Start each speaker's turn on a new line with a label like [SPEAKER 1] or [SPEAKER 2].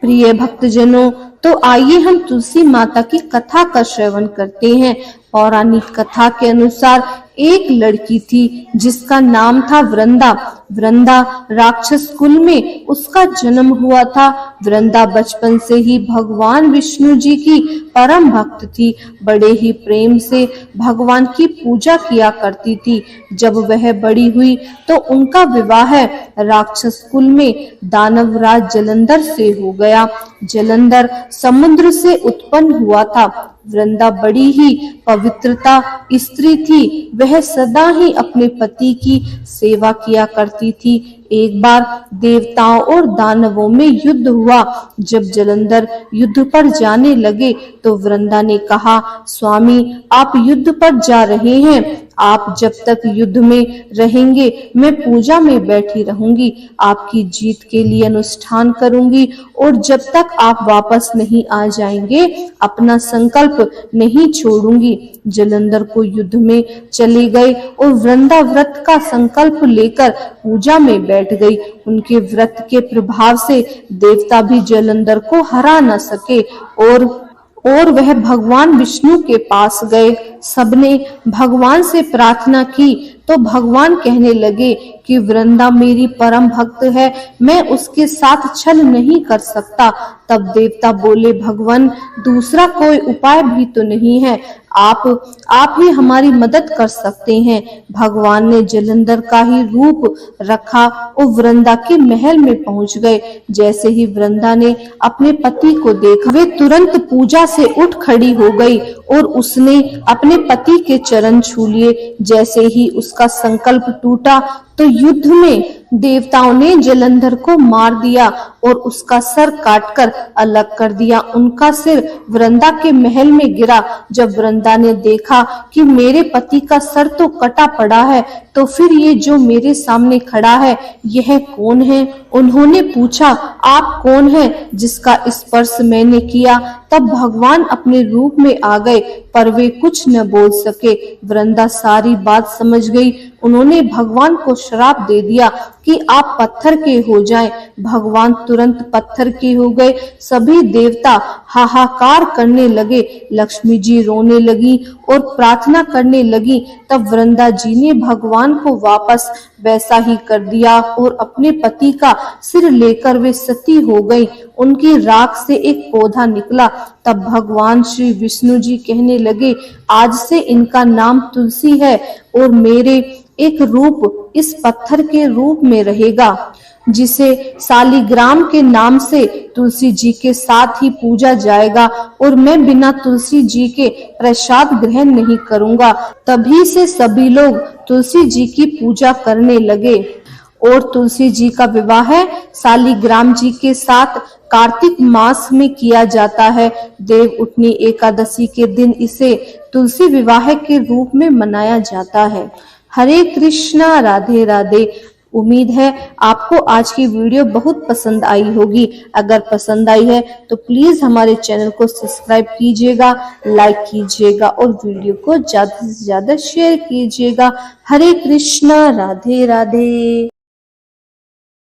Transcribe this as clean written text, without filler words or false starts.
[SPEAKER 1] प्रिय भक्तजनों, तो आइए हम तुलसी माता की कथा का श्रवण करते हैं। पौराणिक कथा के अनुसार एक लड़की थी जिसका नाम था वृंदा। वृंदा राक्षस कुल में उसका जन्म हुआ था। वृंदा बचपन से ही भगवान विष्णु जी की परम भक्त थी। बड़े ही प्रेम से भगवान की पूजा किया करती थी। जब वह बड़ी हुई तो उनका विवाह राक्षस कुल में दानवराज जलंधर से हो गया। जलंधर समुद्र से उत्पन्न हुआ था। वृंदा बड़ी ही पवित्रता स्त्री थी। वह सदा ही अपने पति की सेवा किया करती थी। एक बार देवताओं और दानवों में युद्ध हुआ। जब जलंधर युद्ध पर जाने लगे तो वृंदा ने कहा, स्वामी आप युद्ध पर जा रहे हैं, आप जब तक युद्ध में रहेंगे मैं पूजा में बैठी रहूंगी, आपकी जीत के लिए अनुष्ठान करूंगी और जब तक आप वापस नहीं आ जाएंगे अपना संकल्प नहीं छोड़ूंगी। जलंधर को युद्ध में चले गए और वृंदा व्रत का संकल्प लेकर पूजा में बैठ गई। उनके व्रत के प्रभाव से देवता भी जलंधर को हरा न सके और वह भगवान विष्णु के पास गए। सबने भगवान से प्रार्थना की तो भगवान कहने लगे कि वृंदा मेरी परम भक्त है, मैं उसके साथ छल नहीं कर सकता। तब देवता बोले, भगवान दूसरा कोई उपाय भी तो नहीं है, आप ही हमारी मदद कर सकते हैं। भगवान ने जलंधर का ही रूप रखा और वृंदा के महल में पहुंच गए। जैसे ही वृंदा ने अपने पति को देखा वे तुरंत पूजा से उठ खड़ी हो गई और उसने अपने पति के चरण छू लिए। जैसे ही उसका संकल्प टूटा तो युद्ध में देवताओं ने जलंधर को मार दिया और उसका सर काटकर अलग कर दिया। उनका सिर वृंदा के महल में गिरा। जब वृंदा ने देखा कि मेरे पति का सर तो कटा पड़ा है, तो फिर ये जो मेरे सामने खड़ा है यह कौन है? उन्होंने पूछा, आप कौन हैं जिसका स्पर्श मैंने किया? तब भगवान अपने रूप में आ गए पर वे कुछ न बोल सके। वृंदा सारी बात समझ गई। उन्होंने भगवान को श्राप दे दिया कि आप पत्थर के हो जाएं। भगवान तुरंत पत्थर के हो गए। सभी देवता हाहाकार करने लगे। लक्ष्मी जी रोने लगी और प्रार्थना करने लगी। तब वृंदा जी ने भगवान को वापस वैसा ही कर दिया और अपने पति का सिर लेकर वे सती हो गई। उनकी राख से एक पौधा निकला। तब भगवान श्री विष्णु जी कहने लगे, आज से इनका नाम तुलसी है और मेरे एक रूप इस पत्थर के रूप में रहेगा, जिसे शालिग्राम के नाम से तुलसी जी के साथ ही पूजा जाएगा और मैं बिना तुलसी जी के प्रसाद ग्रहण नहीं करूंगा। तभी से सभी लोग तुलसी जी की पूजा करने लगे और तुलसी जी का विवाह शालिग्राम जी के साथ कार्तिक मास में किया जाता है। देव उठनी एकादशी के दिन इसे तुलसी विवाह के रूप में मनाया जाता है। हरे कृष्णा, राधे राधे। उम्मीद है आपको आज की वीडियो बहुत पसंद आई होगी। अगर पसंद आई है तो प्लीज हमारे चैनल को सब्सक्राइब कीजिएगा, लाइक कीजिएगा और वीडियो को ज्यादा से ज्यादा शेयर कीजिएगा। हरे कृष्णा, राधे राधे।